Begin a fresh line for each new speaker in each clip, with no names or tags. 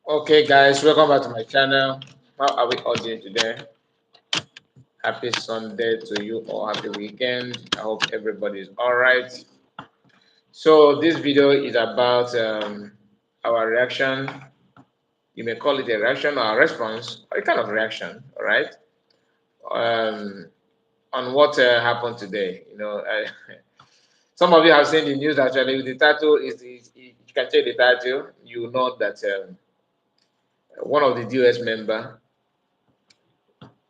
Okay, guys, welcome back to my channel. How are we all doing today? Happy Sunday to you or happy weekend. I hope everybody is all right. So this video is about our reaction. You may call it a reaction or a response, or a kind of reaction, all right? Um, on what happened today. Some of you have seen the news actually. The title you can check the title. You know that one of the DOS member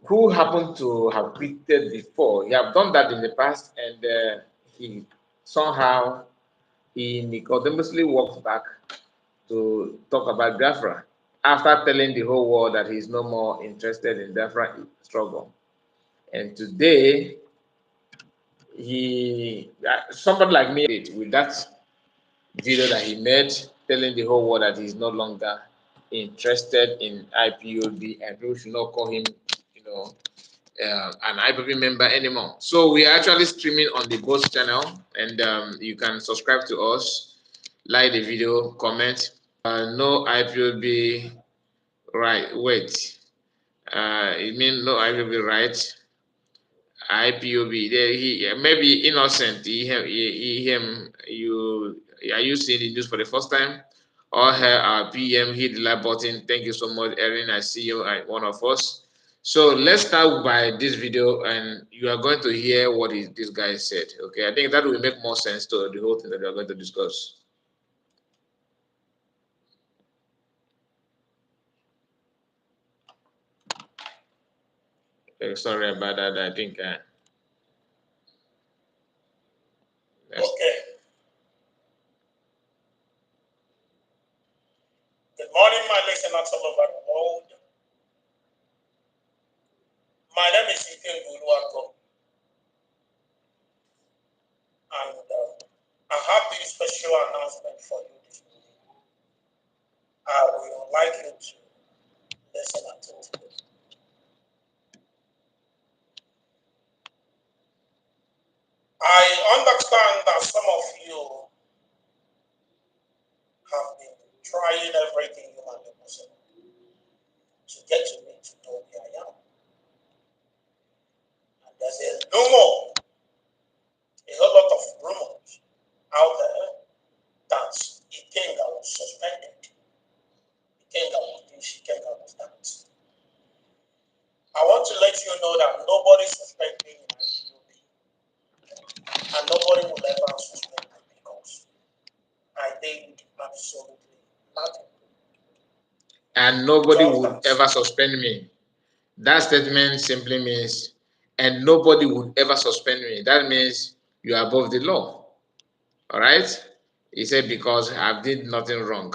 who happened to have tweeted before. He have done that in the past, and he somehow he nicodemously walked back to talk about Biafra after telling the whole world that he's no more interested in Biafra struggle. And today, somebody like me with that video that he made, telling the whole world that he's no longer interested in IPOB and people should not call him, you know, an IPOB member anymore. So we are actually streaming on the both channel, and you can subscribe to us, like the video, comment. No IPOB right. Wait. You mean no IPOB right? IPOB. He maybe innocent. Him. You are you seeing the news for the first time? Or her PM hit the like button. Thank you so much, Erin. I see you, one of us. So let's start by this video, and you are going to hear what this guy said. Okay, I think that will make more sense to the whole thing that we are going to discuss. Sorry about that. I think.
Okay. Good morning, my listeners all over the world. My name is Iken Guluako, and I have this special announcement for you this morning. I would like you to listen attentively. I understand that some of you have been trying everything humanly possible to get to me to know where I am. And there's a whole lot of rumors out there that Ikenga was suspended. Ikenga was this, Ikenga was that. I want to let you know that nobody suspects me in IPOB, and nobody will ever suspect me because I did absolutely nothing.
And nobody would ever suspend me. That statement simply means, and nobody would ever suspend me. That means you are above the law. All right? He said, because I did nothing wrong.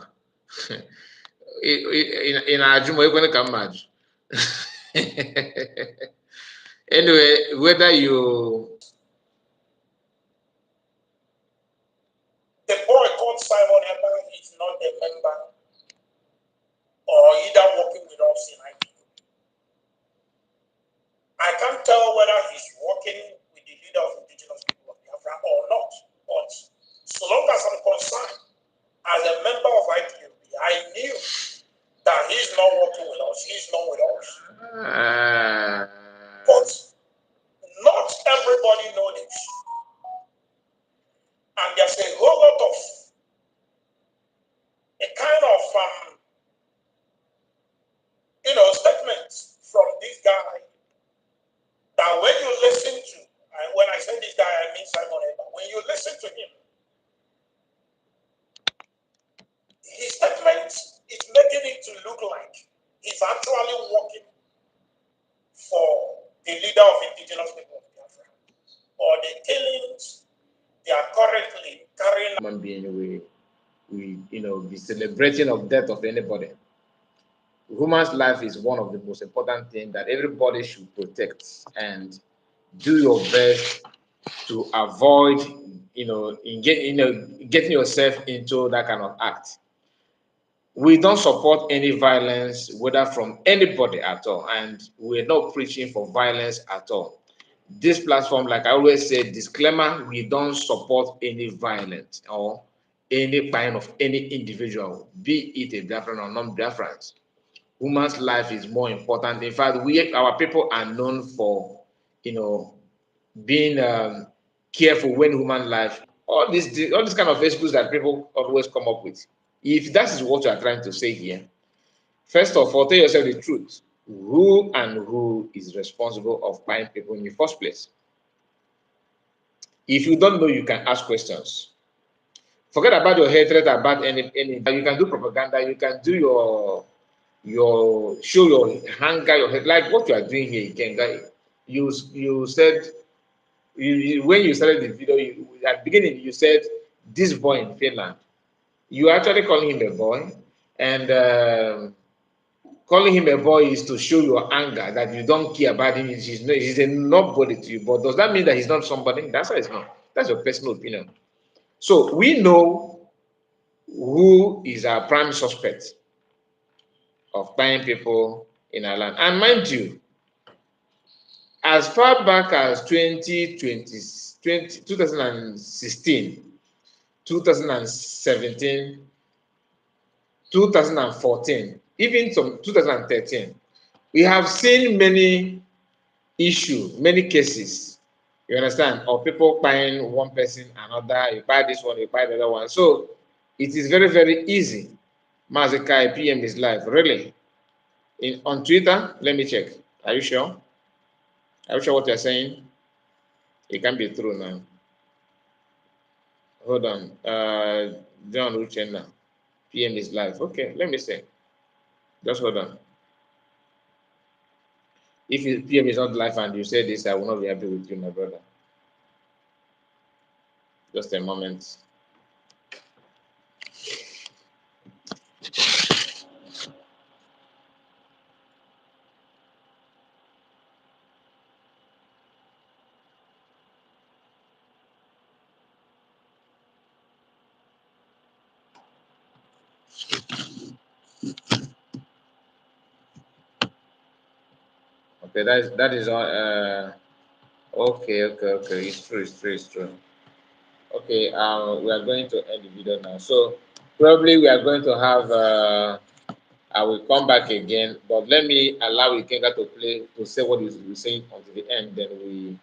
In Ajumo, you're going to come mad. Anyway, whether you.
The boy called Simon Eber is not a member or either working with us in IPOB. I can't tell whether he's working with the leader of indigenous people of Biafra or not, but so long as I'm concerned, as a member of IPOB, I knew that he's not working with us, he's not with us. But not everybody knows this. And there's a whole lot of a kind of statements from this guy that when you listen to, and when I say this guy, I mean Simon Eber, when you listen to him, his statement is making it to look like he's actually working for the leader of indigenous people of Biafra, or the killings they are currently carrying out.
Human being, we be celebrating of death of anybody. Human's life is one of the most important things that everybody should protect, and do your best to avoid getting yourself into that kind of act. We don't support any violence, whether from anybody at all, and we're not preaching for violence at all. This platform, like I always say, disclaimer, we don't support any violence or any kind of any individual, be it a Biafran or non-Biafrans. Woman's life is more important. In fact, our people are known for, being careful when human life. All this kind of excuse that people always come up with. If that is what you are trying to say here, first of all, tell yourself the truth. Who is responsible of buying people in the first place? If you don't know, you can ask questions. Forget about your hatred about any. You can do propaganda. You can do your show your anger, your head, like what you are doing here. You said when you started the video, at the beginning you said this boy in Finland. You actually calling him a boy, and calling him a boy is to show your anger that you don't care about him. He's a nobody to you. But does that mean that he's not somebody? That's why it's not. That's your personal opinion. So we know who is our prime suspect of buying people in our land. And mind you, as far back as 2016, 2017, 2014, even some 2013, we have seen many issues, many cases, you understand, of people buying one person, another, you buy this one, you buy the other one. So it is very, very easy. Mazikai PM is live, really. On Twitter, let me check. Are you sure? Are you sure what you're saying? It can be true now. Hold on. John Uchenna, PM is live. Okay, let me see. Just hold on. If PM is not live and you say this, I will not be happy with you, my brother. Just a moment. Okay, that is all. Okay. It's true. It's true. Okay. We are going to end the video now. So probably we are going to have. I will come back again, but let me allow Ikenga to play to say what he's saying until the end. Then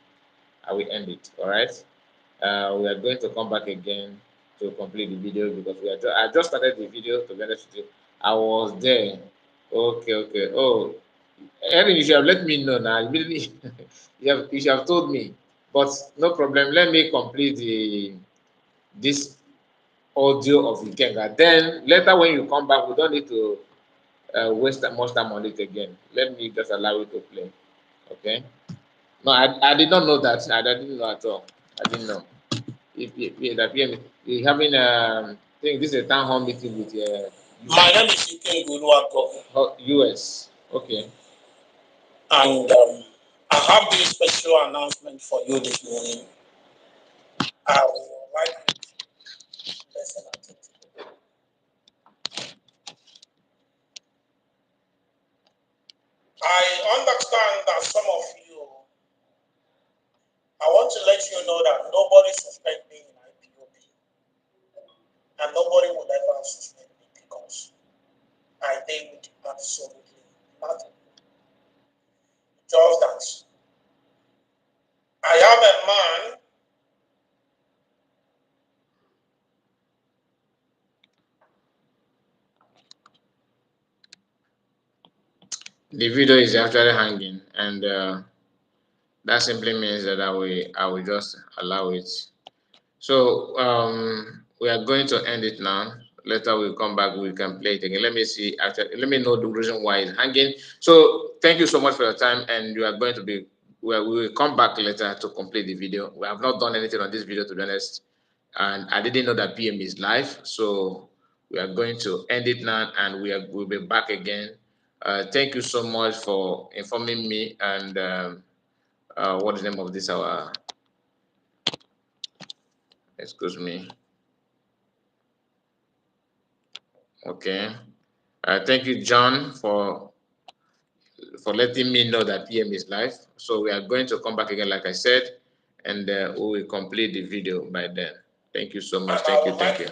I will end it. All right. We are going to come back again to complete the video because I just started the video. To be honest with you, I was there. Okay. Oh, Erin, you should have let me know now. Immediately, you should have told me. But no problem. Let me complete this audio of Ikenga. Then later, when you come back, we don't need to waste much time on it again. Let me just allow it to play. Okay. No, I did not know that. I didn't know at all. I didn't know. If that PM is having I think this is a town hall meeting with
My name is Ike Guluago.
US. Okay.
And I have this special announcement for you this morning. I would like you to listen attentively. I understand that some of you, I want to let you know that nobody suspects me in IPOB. And nobody would ever suspect me because I did absolutely nothing. Just that I am a man
The video is actually hanging, and that simply means that I will just allow it. So we are going to end it now. Later we'll come back, we can play it again. Let me see, actually, let me know the reason why it's hanging. So thank you so much for your time, and you are going to be, well, we will come back later to complete the video. We have not done anything on this video, to be honest, and I didn't know that PM is live. So we are going to end it now, and we'll be back again. Thank you so much for informing me, and what is the name of this our, excuse me. Okay. Thank you, John, for letting me know that PM is live. So we are going to come back again, like I said, and we will complete the video by then. Thank you so much. Thank you.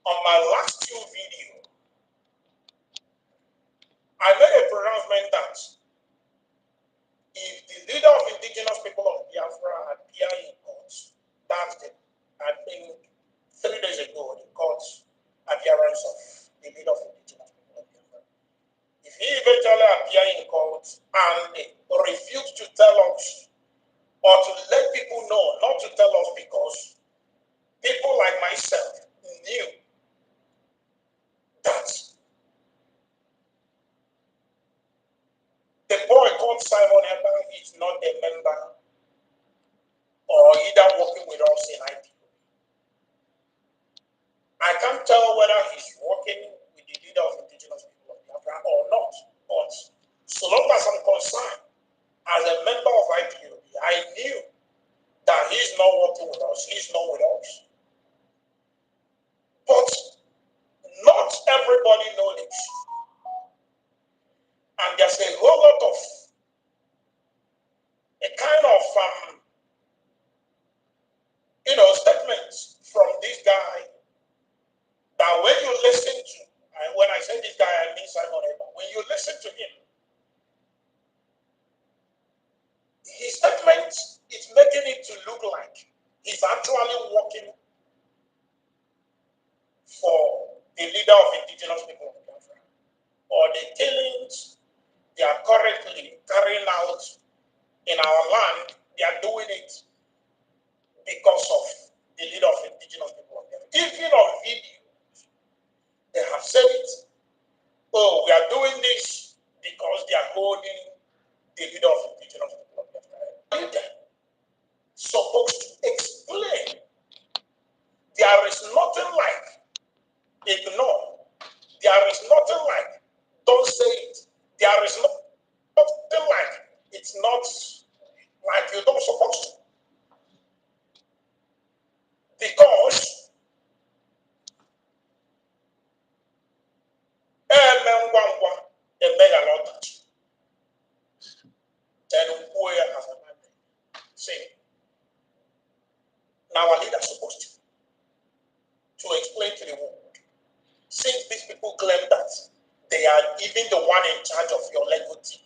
On my last two videos, I made a pronouncement that if the leader of indigenous people of Biafra appear in court, that's the, I think 3 days ago, the court appearance of the leader of indigenous people of Biafra. If he eventually appear in court and refuse to tell us or to let people know, not to tell us because people like myself knew that the boy called Simon Ebang is not a member or either working with us in IPOB. I can't tell whether he's working with the leader of indigenous people of Biafra or not, but so long as I'm concerned, as a member of IPOB, I knew that he's not working with us, he's not with us. But not everybody knows this. And there's a whole lot of a kind of statements from this guy that when you listen to, and when I say this guy, I mean Simon Ebang, when you listen to him, his statement is making it to look like he's actually working for the leader of indigenous people of Biafra, or the killings they are currently carrying out in our land, they are doing it because of the leader of indigenous people of Biafra. Even on video, they have said it. Oh, we are doing this because they are holding the leader of indigenous people of Biafra. They are supposed to explain. There is nothing like ignore. There is nothing like don't say it. There is nothing like it's not like you don't supposed to. Because say now our leader is supposed to explain to the world. Since these people claim that they are even the one in charge of your legal team,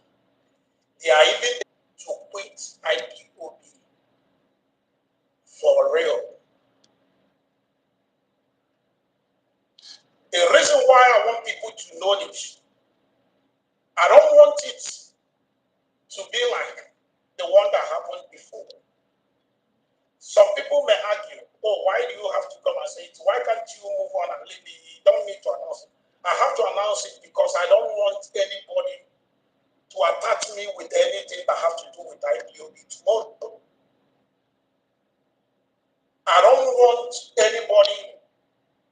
they are even to quit IPOB for real. The reason why I want people to know this, I don't want it to be like the one that happened before. Some people may argue, oh, why do you have to come and say it? Why can't you move on and leave it? You don't need to announce it. I have to announce it because I don't want anybody to attach me with anything that has to do with IPOB tomorrow. I don't want anybody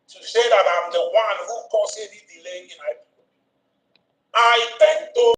to say that I'm the one who caused any delay in IPOB. I tend to